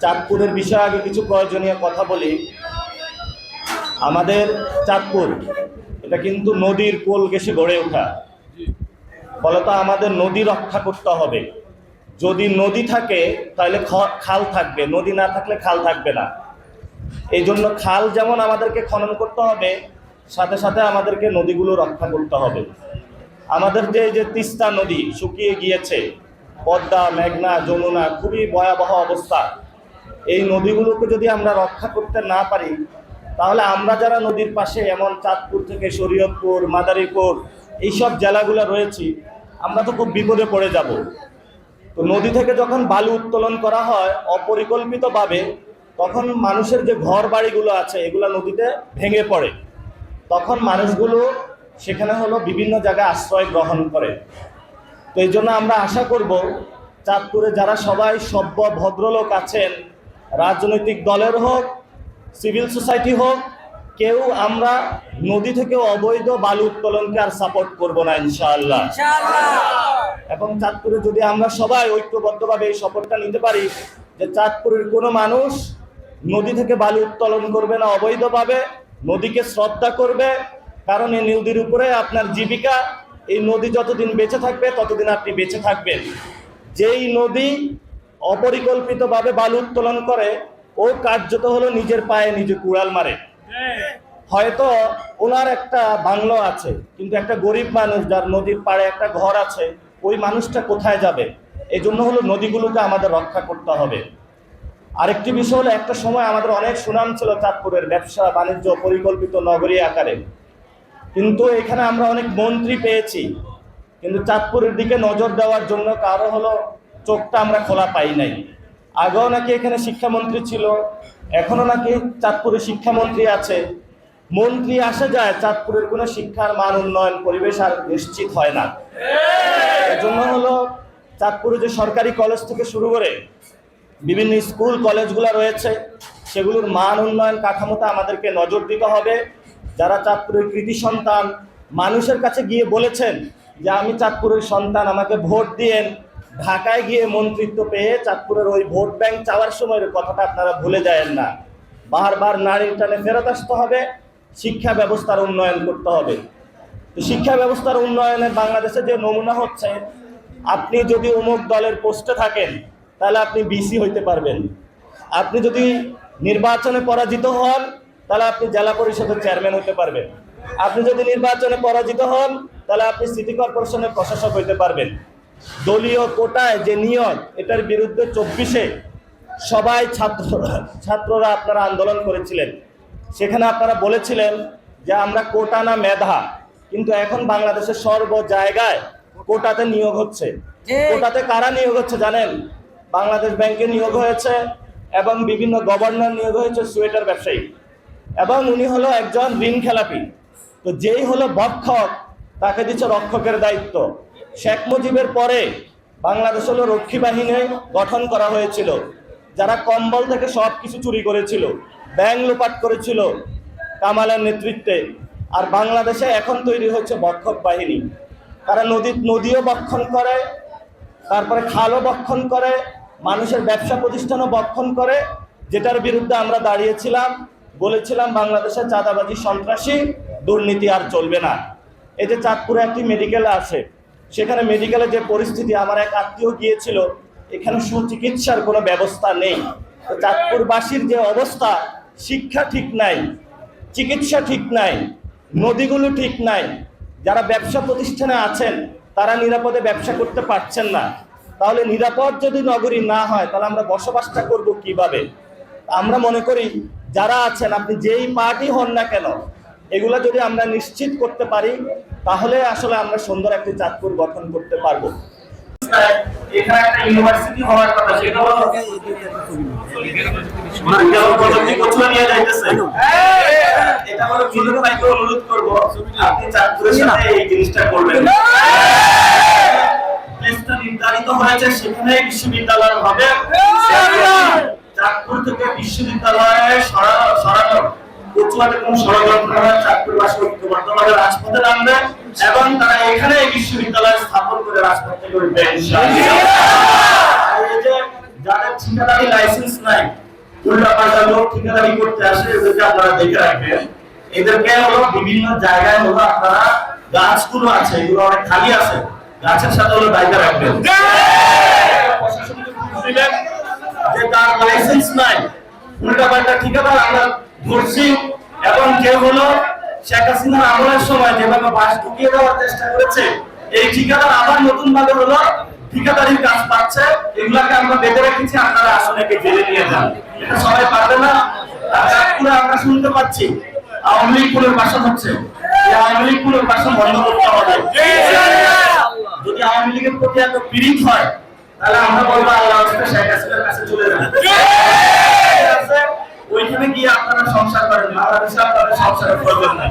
চাঁদপুরের বিষয়ে আগে কিছু প্রয়োজনীয় কথা বলি। আমাদের চাঁদপুর এটা কিন্তু নদীর কোল ঘেঁষে গড়ে ওঠা, ফলত আমাদের নদী রক্ষা করতে হবে। যদি নদী থাকে তাহলে খাল থাকবে, নদী না থাকলে খাল থাকবে না। এই জন্য খাল যেমন আমাদেরকে খনন করতে হবে, সাথে সাথে আমাদেরকে নদীগুলো রক্ষা করতে হবে। আমাদের যে তিস্তা নদী শুকিয়ে গিয়েছে, পদ্মা, মেঘনা, যমুনা, খুবই ভয়াবহ অবস্থা। এই নদীগুলোকে যদি আমরা রক্ষা করতে না পারি, তাহলে আমরা যারা নদীর পাশে, এমন চাঁদপুর থেকে শরীয়তপুর, মাদারীপুর এইসব জেলাগুলো রয়েছি, আমরা তো খুব বিপদে পড়ে যাব। তো নদী থেকে যখন বালু উত্তোলন করা হয় অপরিকল্পিতভাবে, তখন মানুষের যে ঘর বাড়িগুলো আছে এগুলো নদীতে ভেঙে পড়ে। তখন মানুষগুলো সেখানে বিভিন্ন জায়গায় আশ্রয় গ্রহণ করে। তো এই জন্য আমরা আশা করব চাঁদপুরে যারা সবাই সভ্য ভদ্রলোক আছেন, রাজনৈতিক দলের হোক, সিভিল সোসাইটি হোক, কেউ আমরা নদী থেকে অবৈধ বালু উত্তোলনকে আর সাপোর্ট করব না ইনশাআল্লাহ। এবং চাঁদপুরে যদি আমরা সবাই ঐক্যবদ্ধভাবে এই শপথটা নিতে পারি যে চাঁদপুরের কোনো মানুষ নদী থেকে বালু উত্তোলন করবে না অবৈধভাবে, নদীকে শ্রদ্ধা করবে, কারণ এই নদীর উপরে আপনার জীবিকা। এই নদী যতদিন বেঁচে থাকবে ততদিন আপনি বেঁচে থাকবেন। যেই নদী অপরিকল্পিতভাবে বালু উত্তোলন করে, ও কার্যত নিজের পায়ে নিজে কুড়াল মারে। হয়তো ওনার একটা বাংলো আছে, কিন্তু একটা গরিব মানুষ যার নদীর পাড়ে একটা ঘর আছে, ওই মানুষটা কোথায় যাবে? এই জন্য নদীগুলোকে আমাদের রক্ষা করতে হবে। আরেকটি বিষয় হলো, একটা সময় আমাদের অনেক সুনাম ছিল চাঁদপুরের, ব্যবসা বাণিজ্য পরিকল্পিত নগরী আকারে। কিন্তু এখানে আমরা অনেক মন্ত্রী পেয়েছি, কিন্তু চাঁদপুরের দিকে নজর দেওয়ার জন্য কারো চোখটা আমরা খোলা পাই নাই। আগেও নাকি এখানে শিক্ষামন্ত্রী ছিল, এখনো নাকি চাঁদপুরে শিক্ষামন্ত্রী আছে। মন্ত্রী আসে যায়, চাঁদপুরের কোনো শিক্ষার মান উন্নয়ন পরিবেশ আর নিশ্চিত হয় না। এজন্য চাঁদপুরে যে সরকারি কলেজ থেকে শুরু করে বিভিন্ন স্কুল কলেজগুলো রয়েছে, সেগুলোর মান উন্নয়ন কাঠামোটা আমাদেরকে নজর দিতে হবে। যারা চাঁদপুরের কৃতি সন্তান মানুষের কাছে গিয়ে বলেছেন যে আমি চাঁদপুরের সন্তান, আমাকে ভোট দিয়েন, ঢাকায় গিয়ে মন্ত্রিত্ব পেয়ে চাঁদপুরের ওই ভোট ব্যাংক চাওয়ার সময়ের কথাটা আপনারা ভুলে যায়েন না। বারবার নারীর টানে ফেরত আসতে হবে, শিক্ষা ব্যবস্থার উন্নয়ন করতে হবে। তো শিক্ষা ব্যবস্থার উন্নয়নে বাংলাদেশে যে নমুনা হচ্ছে, আপনি যদি অমুক দলের পোস্টে থাকেন তাহলে আপনি বিসি হইতে পারবেন। আপনি যদি নির্বাচনে পরাজিত হন তাহলে আপনি জেলা পরিষদের চেয়ারম্যান হতে পারবেন। আপনি যদি নির্বাচনে পরাজিত হন তাহলে আপনি সিটি কর্পোরেশনের প্রশাসক হইতে পারবেন। দলীয় কোটায় যে নিয়োগ, এটার বিরুদ্ধে 24-এ সবাই ছাত্ররা আপনারা আন্দোলন করেছিলেন। সেখানে আপনারা বলেছিলেন যে আমরা কোটা না মেধা, কিন্তু এখন বাংলাদেশের সর্ব জায়গায় কোটাতে নিয়োগ হচ্ছে। কোটাতে কারা নিয়োগ হচ্ছে জানেন? বাংলাদেশ ব্যাংকে নিয়োগ হয়েছে, এবং বিভিন্ন গভর্নর নিয়োগ হয়েছে সোয়েটার ব্যবসায়ী, এবং উনি একজন ঋণ খেলাপি। তো যেই ভক্ষক, তাকে দিচ্ছে রক্ষকের দায়িত্ব। শেখ মুজিবের পরে বাংলাদেশ রক্ষী বাহিনী গঠন করা হয়েছিল, যারা কম্বল থেকে সব কিছু চুরি করেছিল, ব্যাংক লুপাট করেছিল কামালের নেতৃত্বে। আর বাংলাদেশে এখন তৈরি হচ্ছে ভক্ষক বাহিনী। তারা নদীও বক্ষণ করে, তারপরে খালও বক্ষণ করে, মানুষের ব্যবসা প্রতিষ্ঠানও বক্ষণ করে। যেটার বিরুদ্ধে আমরা দাঁড়িয়েছিলাম, বলেছিলাম বাংলাদেশে চাঁদাবাজি, সন্ত্রাসী, দুর্নীতি আর চলবে না। এই যে চাঁদপুরে একটি মেডিকেল আছে, সেখানে মেডিকেলে যে পরিস্থিতি, আমার এক আত্মীয় গিয়েছিল, এখানে সুচিকিৎসার কোনো ব্যবস্থা নেই। তো চাঁদপুরবাসীর যে অবস্থা, শিক্ষা ঠিক নাই, চিকিৎসা ঠিক নাই, নদীগুলো ঠিক নাই, যারা ব্যবসা প্রতিষ্ঠানে আছেন তারা নিরাপদে ব্যবসা করতে পারছেন না। তাহলে নিরাপদ যদি নগরী না হয়, তাহলে আমরা বসবাসটা করব কিভাবে? আমরা মনে করি যারা আছেন, আপনি যেই পার্টি হন না কেন, এগুলা যদি আমরা নিশ্চিত করতে পারি, তাহলে আসলে আমরা সুন্দর একটি চাঁদপুর গঠন করতে পারবো। এখানে একটা ইউনিভার্সিটি হওয়ার কথা, সেটা এটা বিনোদ ভাইকে অনুরোধ করব, আপনি চাঁদপুরের সাথে এই জিনিসটা করবেন। প্লেসটা নির্ধারিত হয়েছে, সেখানে বিশ্ববিদ্যালয় হবে। চাঁদপুর থেকে বিশ্ববিদ্যালয়ে সরানো উচ্চমাধ্যমিক কোনো ষড়যন্ত্র হয়, চাঁদপুরবাসী ঐক্যবদ্ধভাবে রাজপথে নামবে, এবং তারা এখানে বিশ্ববিদ্যালয় স্থাপন করে রাজপথ থেকে উঠবে ইনশাআল্লাহ। এই যে যাদের ঠিকাদারি লাইসেন্স নাই, উল্টাপাল্টা লোক ঠিকাদারি করতে আসে, এদেরকে আপনারা দেখে রাখবেন। এদেরকে হলো বিভিন্ন জায়গায় হলো আপনারা গাছগুলো আছে, এগুলো অনেক খালি আছে, গাছের সাথে হলো দায়িত্ব রাখবেন। প্রশাসনকে দিবেন যে তার লাইসেন্স নাই, উল্টাপাল্টা ঠিকাদার আমরা ধরছি। এবং কেউ হলো শেখ হাসিনার আমলের সময় যেভাবে বাস ঢুকিয়ে দেওয়ার চেষ্টা করেছে, এই ঠিকাদার আবার নতুন ভাবে হলো ঠিকাদারির কাজ পাচ্ছে, এগুলাকে আমরা বেঁধে রেখেছি। আপনারা আসলে জেলে নিয়ে যান, এটা সবাই পারবে না। আমরা শুনতে পাচ্ছি আওয়ামী লীগ পুনর্বাসন হচ্ছে, এই আওয়ামী লীগ পুনর্বাসন বন্ধ করতে হবে। যদি আওয়ামী লীগের প্রতি এত পীড়িত হয়, তাহলে আমরা বলবো আল্লাহ শেখ হাসিনার কাছে চলে যান, ওইখানে গিয়ে আপনারা সংসার করেন, বাংলাদেশে আপনাদের সংসার করবেন না।